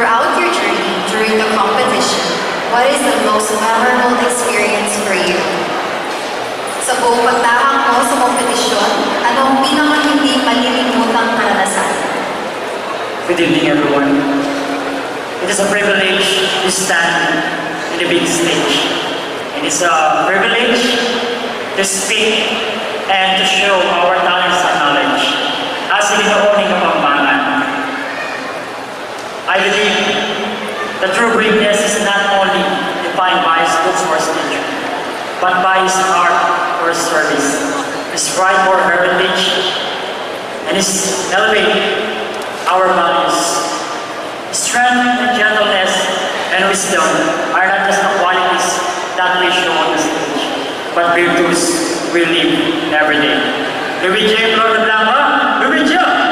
Throughout your journey during the competition, what is the most memorable experience for you? Sa buong pagtahak mo sa kompetisyon, ano ang pinaka hindi malilimutang karanasan? Good evening, everyone. It is a privilege to stand in the big stage. It is a privilege to speak and to show our talents and knowledge. As inuuning kapampangan, I believe the true greatness is not only defined by his looks or stage, but by his heart for service, his pride for heritage, and his elevating our values. Strength and gentleness and wisdom are not just the qualities that we show on the stage, but virtues we live every day. Luigi Flor de Blanca, Luigi!